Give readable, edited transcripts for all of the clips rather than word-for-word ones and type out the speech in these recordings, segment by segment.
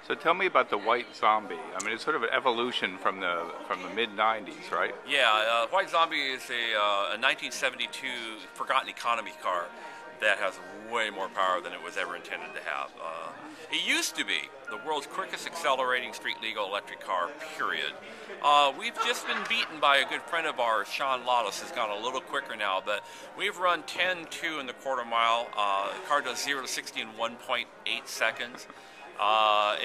So tell me about the White Zombie. I mean, it's sort of an evolution from the mid '90s, right? Yeah, White Zombie is a 1972 forgotten economy car that has way more power than it was ever intended to have. It used to be the world's quickest accelerating street legal electric car, period. We've just been beaten by a good friend of ours, Sean Lawless, has gone a little quicker now, but we've run 10.2 in the quarter mile. The car does 0 to 60 in 1.8 seconds. And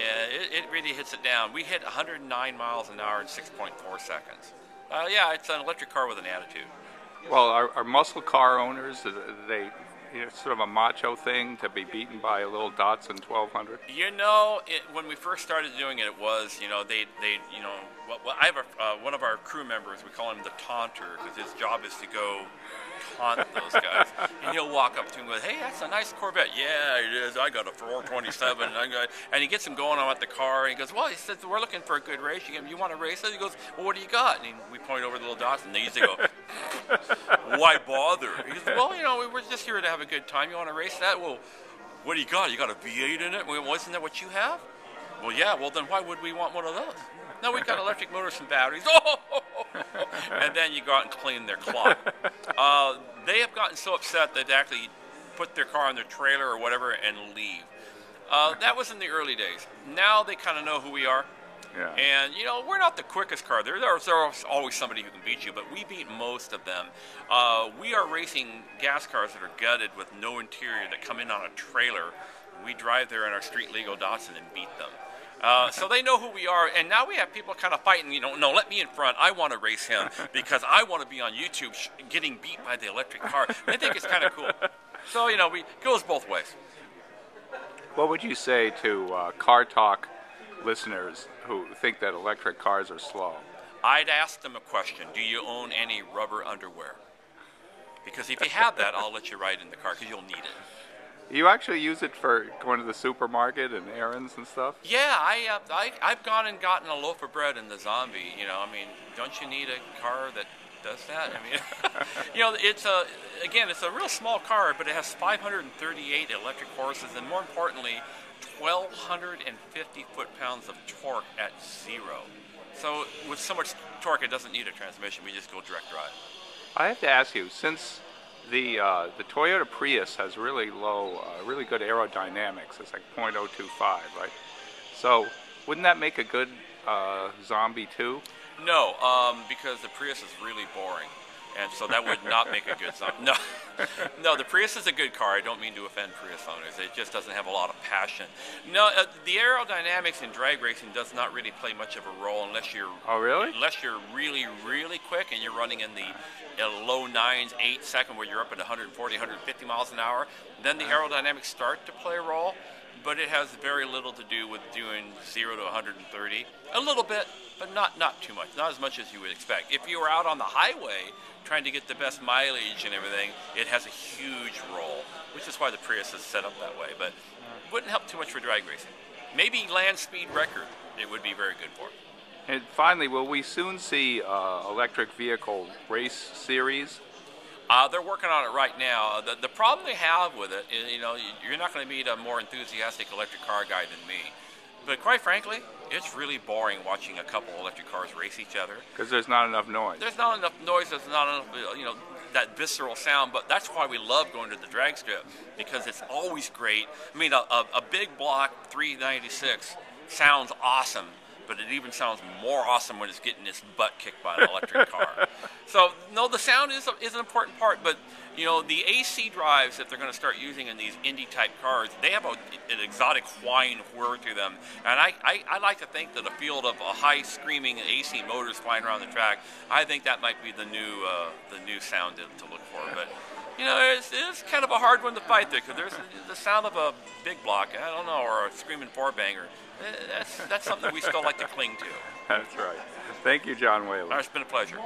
it really hits it down. We hit 109 miles an hour in 6.4 seconds. Yeah, it's an electric car with an attitude. Well, are muscle car owners, they, it's sort of a macho thing to be beaten by a little Datsun 1200? You know, when we first started doing it, it was, I have one of our crew members, we call him the taunter, because his job is to go taunt those guys. And he'll walk up to him and go, hey, that's a nice Corvette. Yeah, it is. I got a 427. And he gets him going on at the car. And he goes, well, he says, we're looking for a good race. You want to race it? He goes, well, what do you got? And we point over the little dots, and they usually go, why bother? He goes, well, we're just here to have a good time. You want to race that? Well, what do you got? You got a V8 in it? Well, wasn't that what you have? Well, yeah. Well, then why would we want one of those? No, we've got electric motors and batteries. And then you go out and clean their clock. They have gotten so upset that they actually put their car on their trailer or whatever and leave. That was in the early days. Now they kind of know who we are. Yeah. And, we're not the quickest car. There's always somebody who can beat you, but we beat most of them. We are racing gas cars that are gutted with no interior that come in on a trailer. We drive there in our street legal Datsun and beat them. So they know who we are, and now we have people kind of fighting, no, let me in front. I want to race him because I want to be on YouTube getting beat by the electric car. They think it's kind of cool. So, it goes both ways. What would you say to Car Talk listeners who think that electric cars are slow? I'd ask them a question. Do you own any rubber underwear? Because if you have that, I'll let you ride in the car because you'll need it. You actually use it for going to the supermarket and errands and stuff? Yeah, I've gone and gotten a loaf of bread in the Zombie. Don't you need a car that does that? It's a real small car, but it has 538 electric horses, and more importantly, 1,250 foot-pounds of torque at zero. So with so much torque, it doesn't need a transmission. We just go direct drive. I have to ask you, since the Toyota Prius has really good aerodynamics. It's like .025, right? So wouldn't that make a good Zombie too? No, because the Prius is really boring, and so that would not make a good Zombie. No, the Prius is a good car. I don't mean to offend Prius owners. It just doesn't have a lot of passion. No, the aerodynamics in drag racing does not really play much of a role unless you're. Oh, really? Unless you're really, really quick and you're running in the low 9s, 8 second, where you're up at 140, 150 miles an hour. Then the aerodynamics start to play a role, but it has very little to do with doing 0 to 130. A little bit, but not too much. Not as much as you would expect. If you were out on the highway trying to get the best mileage and everything, it has a huge role, which is why the Prius is set up that way. But it wouldn't help too much for drag racing. Maybe land speed record, it would be very good for. And finally, will we soon see electric vehicle race series? They're working on it right now. The problem they have with it is, you're not going to meet a more enthusiastic electric car guy than me. But quite frankly, it's really boring watching a couple electric cars race each other. Because there's not enough noise. There's not enough noise. There's not enough, that visceral sound. But that's why we love going to the drag strip, because it's always great. A big block 396 sounds awesome, but it even sounds more awesome when it's getting its butt kicked by an electric car. So, no, the sound is an important part, but, the AC drives that they're going to start using in these Indy-type cars, they have an exotic whine whir to them. And I like to think that a field of high-screaming AC motors flying around the track, I think that might be the new sound to look for. But, it's kind of a hard one to fight there, because there's the sound of a big block, I don't know, or a screaming four-banger. That's something we still like to cling to. That's right. Thank you, John Wayland. It's been a pleasure.